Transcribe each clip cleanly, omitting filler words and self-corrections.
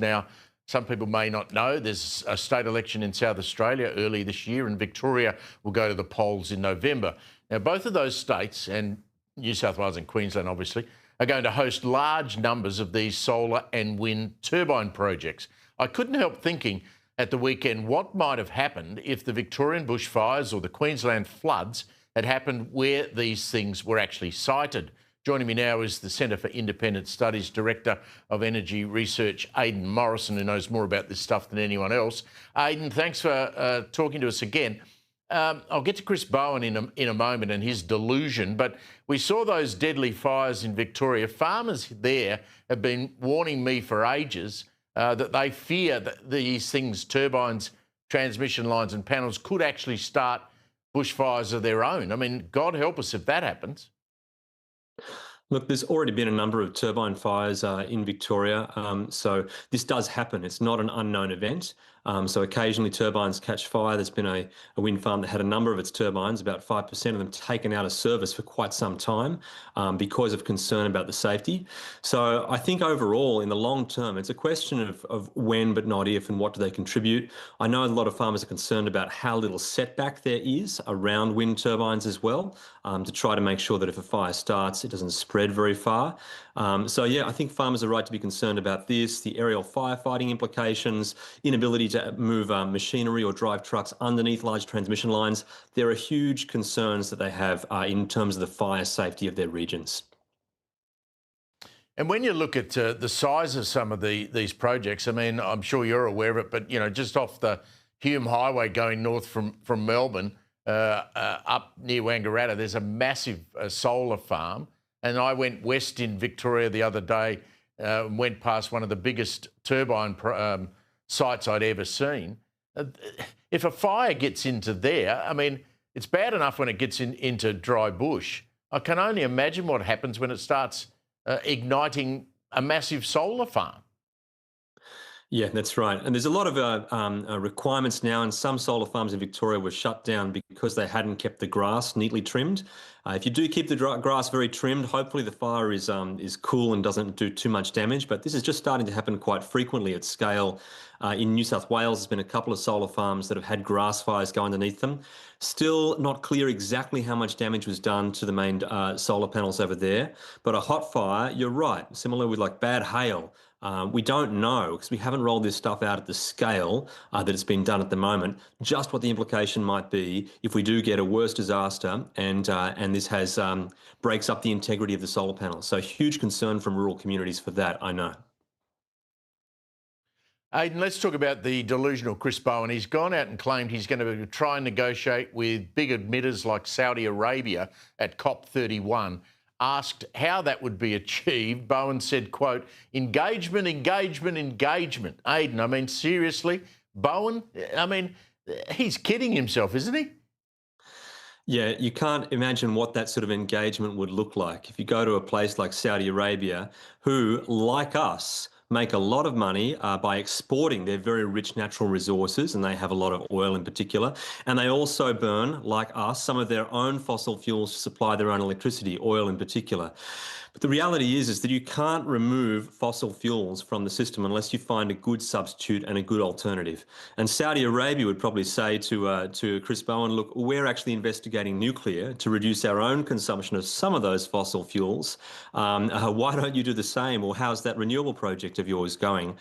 Now, some people may not know there's a state election in South Australia early this year, and Victoria will go to the polls in November. Now, both of those states, and New South Wales and Queensland obviously, are going to host large numbers of these solar and wind turbine projects. I couldn't help thinking at the weekend what might have happened if the Victorian bushfires or the Queensland floods had happened where these things were actually sited. Joining me now is the Centre for Independent Studies Director of Energy Research, Aidan Morrison, who knows more about this stuff than anyone else. Aidan, thanks for talking to us again. I'll get to Chris Bowen in a moment and his delusion, but we saw those deadly fires in Victoria. Farmers there have been warning me for ages that they fear that these things, turbines, transmission lines and panels, could actually start bushfires of their own. I mean, God help us if that happens. Look, there's already been a number of turbine fires in Victoria, so this does happen. It's not an unknown event. So occasionally turbines catch fire. There's been a wind farm that had a number of its turbines, about 5% of them, taken out of service for quite some time because of concern about the safety. So I think overall, in the long term, it's a question of when but not if, and what do they contribute. I know a lot of farmers are concerned about how little setback there is around wind turbines as well, to try to make sure that if a fire starts, it doesn't spread very far. So yeah, I think farmers are right to be concerned about this, the aerial firefighting implications, inability to move machinery or drive trucks underneath large transmission lines. There are huge concerns that they have in terms of the fire safety of their regions. And when you look at the size of some of these projects, I mean, I'm sure you're aware of it, but, you know, just off the Hume Highway going north from Melbourne up near Wangaratta, there's a massive solar farm. And I went west in Victoria the other day, went past one of the biggest turbine sites I'd ever seen. If a fire gets into there, I mean, it's bad enough when it gets into dry bush. I can only imagine what happens when it starts igniting a massive solar farm. Yeah, that's right. And there's a lot of requirements now, and some solar farms in Victoria were shut down because they hadn't kept the grass neatly trimmed. If you do keep the grass very trimmed, hopefully the fire is cool and doesn't do too much damage. But this is just starting to happen quite frequently at scale. In New South Wales, there's been a couple of solar farms that have had grass fires go underneath them. Still not clear exactly how much damage was done to the main solar panels over there. But a hot fire, you're right, similar with like bad hail. We don't know, because we haven't rolled this stuff out at the scale that it's been done at the moment, just what the implication might be if we do get a worse disaster and this has breaks up the integrity of the solar panels. So huge concern from rural communities for that, I know. Aidan, let's talk about the delusional Chris Bowen. He's gone out and claimed he's going to try and negotiate with big emitters like Saudi Arabia at COP31. Asked how that would be achieved, Bowen said, quote, engagement, engagement, engagement. Aidan, I mean, seriously, Bowen, I mean, he's kidding himself, isn't he? Yeah, you can't imagine what that sort of engagement would look like. If you go to a place like Saudi Arabia, who, like us, make a lot of money by exporting their very rich natural resources, and they have a lot of oil in particular. And they also burn, like us, some of their own fossil fuels to supply their own electricity, oil in particular. But the reality is that you can't remove fossil fuels from the system unless you find a good substitute and a good alternative. And Saudi Arabia would probably say to Chris Bowen, look, we're actually investigating nuclear to reduce our own consumption of some of those fossil fuels. Why don't you do the same? Or how's that renewable project of yours going?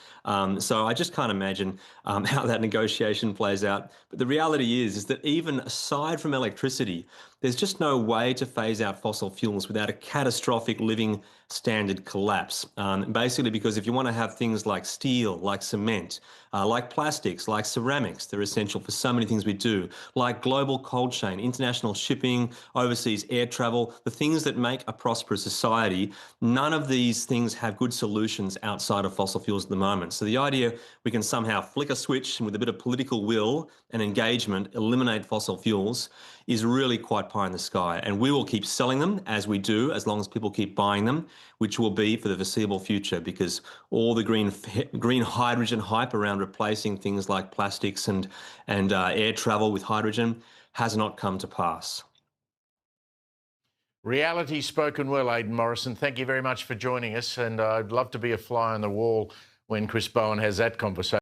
So I just can't imagine how that negotiation plays out. But the reality is that even aside from electricity, there's just no way to phase out fossil fuels without a catastrophic living standard collapse. Basically, because if you want to have things like steel, like cement, like plastics, like ceramics, they're essential for so many things we do, like global cold chain, international shipping, overseas air travel, the things that make a prosperous society, none of these things have good solutions outside of fossil fuels at the moment. So the idea we can somehow flick a switch and with a bit of political will and engagement, eliminate fossil fuels is really quite pie in the sky. And we will keep selling them as we do, as long as people keep buying them, which will be for the foreseeable future, because all the green hydrogen hype around replacing things like plastics and air travel with hydrogen has not come to pass. Reality spoken well, Aidan Morrison. Thank you very much for joining us, and I'd love to be a fly on the wall when Chris Bowen has that conversation.